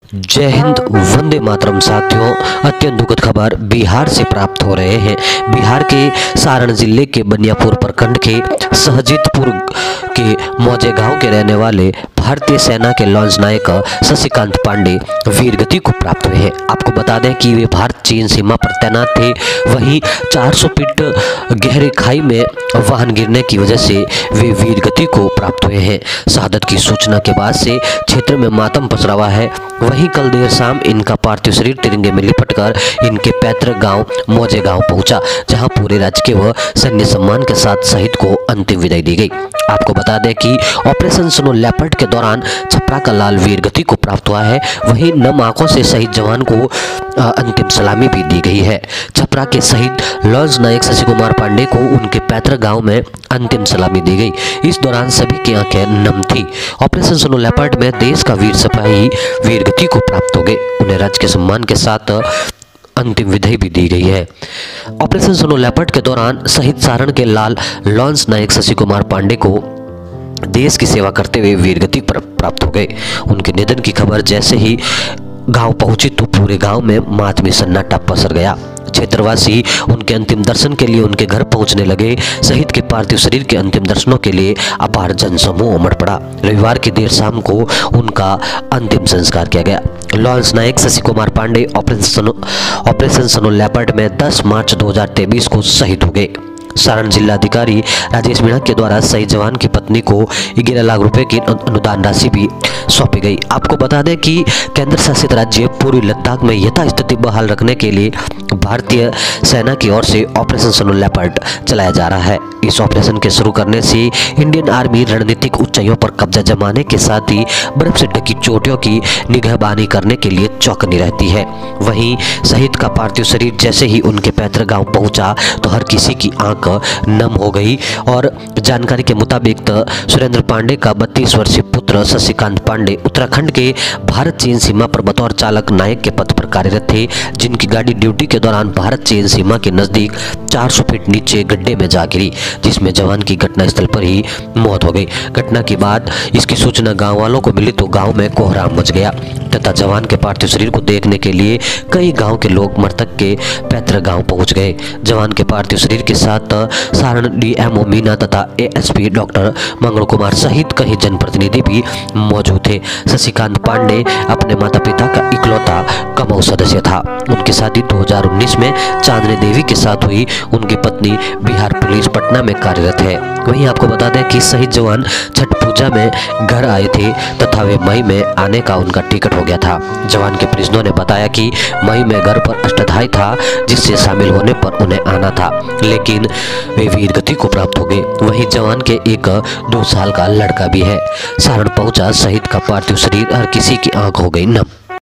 जय हिंद, वंदे मातरम। साथियों, अत्यंत दुखद खबर बिहार से प्राप्त हो रहे हैं। बिहार के सारण जिले के बनियापुर प्रखंड के सहजीतपुर के मौजे गांव के रहने वाले भारतीय सेना के लॉन्च नायक शशिकांत पांडे वीरगति को प्राप्त हुए हैं। आपको बता दें कि वे भारत चीन सीमा पर तैनात थे। वहीं 400 फीट गहरी खाई में वाहन गिरने की वजह से वे वीरगति को प्राप्त हुए हैं। शहादत की सूचना के बाद से क्षेत्र में मातम पसरा हुआ है। वहीं कल देर शाम इनका पार्थिव शरीर तिरंगे में लिपटकर इनके पैतृक गांव मौजे गांव पहुंचा, जहां पूरे राजकीय व सैन्य सम्मान के साथ शहीद को अंतिम विदाई दी गई। आपको बता दें कि ऑपरेशन स्नो लेपर्ड के दौरान छपरा का लाल वीरगति को प्राप्त हुआ है। वहीं नम आंखों से शहीद जवान को अंतिम सलामी भी दी गई है। छपरा के शहीद लॉन्च नायक शशि कुमार पांडे को उनके पैतृक गांव में अंतिम सलामी दी गई। इस दौरान सभी की आंखें नम थी। ऑपरेशन स्नो लेपर्ड में देश का वीर सिपाही वीरगति को प्राप्त हो गए। उन्हें राजकीय सम्मान के साथ अंतिम विदाई भी दी गई है। ऑपरेशन स्नो लेपर्ड के दौरान शहीद सारण के लाल लॉन्च नायक शशि कुमार पांडे को देश की सेवा करते हुए वीरगति प्राप्त हो गए। उनके निधन की खबर जैसे ही गांव पहुंची तो पूरे गांव में मातमी सन्नाटा पसर गया। क्षेत्रवासी उनके अंतिम दर्शन के लिए उनके घर पहुंचने लगे। शहीद के पार्थिव शरीर के अंतिम दर्शनों के लिए अपार जनसमूह उमड़ पड़ा। रविवार की देर शाम को उनका अंतिम संस्कार किया गया। लॉन्च नायक Shashi Kumar Pandey operation snow leopard में 10 मार्च 2023 को शहीद हो गए। सारण जिलाधिकारी राजेश मीणा के द्वारा शहीद जवान की पत्नी को 11 लाख रुपए की अनुदान राशि भी सौंपी गई। आपको बता दें कि केंद्र शासित राज्य पूर्वी लद्दाख में यथास्थिति बहाल रखने के लिए भारतीय सेना की ओर से ऑपरेशन स्नो लेपर्ड चलाया जा रहा है। इस ऑपरेशन के शुरू करने से इंडियन आर्मी रणनीतिक ऊंचाइयों पर कब्जा जमाने के साथ ही बर्फ से ढकी चोटियों की निगहबानी करने के लिए चौकनी रहती है। वहीं शहीद का पार्थिव शरीर जैसे ही उनके पैतृक गांव पहुंचा तो हर किसी की आंख नम हो गई। और जानकारी के मुताबिक सुरेंद्र पांडे का 32 वर्षीय पुत्र शशिकांत पांडे उत्तराखंड के भारत चीन सीमा पर बतौर चालक नायक के पद पर कार्यरत थे, जिनकी गाड़ी ड्यूटी के दौरान भारत चीन सीमा के नजदीक 400 फीट नीचे गड्ढे में जा गिरी, जिसमें जवान की घटनास्थल पर ही मौत हो गई। घटना के बाद इसकी सूचना गांव वालों को मिली तो गांव में कोहराम मच गया तथा जवान के पार्थिव शरीर को देखने के लिए कई गांव के लोग मृतक के पैतृक गांव पहुंच गए। जवान के पार्थिव शरीर के साथ सारण डीएमओ मीना तथा एएसपी डॉक्टर मंगल कुमार सहित कई जनप्रतिनिधि भी मौजूद थे। शशिकांत पांडे अपने माता पिता का इकलौता कमाऊ सदस्य था। उनकी शादी 2019 में चांदनी देवी के साथ हुई। उनकी पत्नी बिहार पुलिस पटना में कार्यरत है। वहीं आपको बता दें कि शहीद जवान छठ पूजा में घर आए थे तथा वे मई में आने का उनका टिकट हो गया था। जवान के परिजनों ने बताया कि मई में घर पर अष्टधाई था, जिससे शामिल होने पर उन्हें आना था, लेकिन वे वीरगति को प्राप्त हो गए। वहीं जवान के एक 2 साल का लड़का भी है। सारण पहुंचा शहीद का पार्थिव शरीर हर किसी की आंख हो गई नम।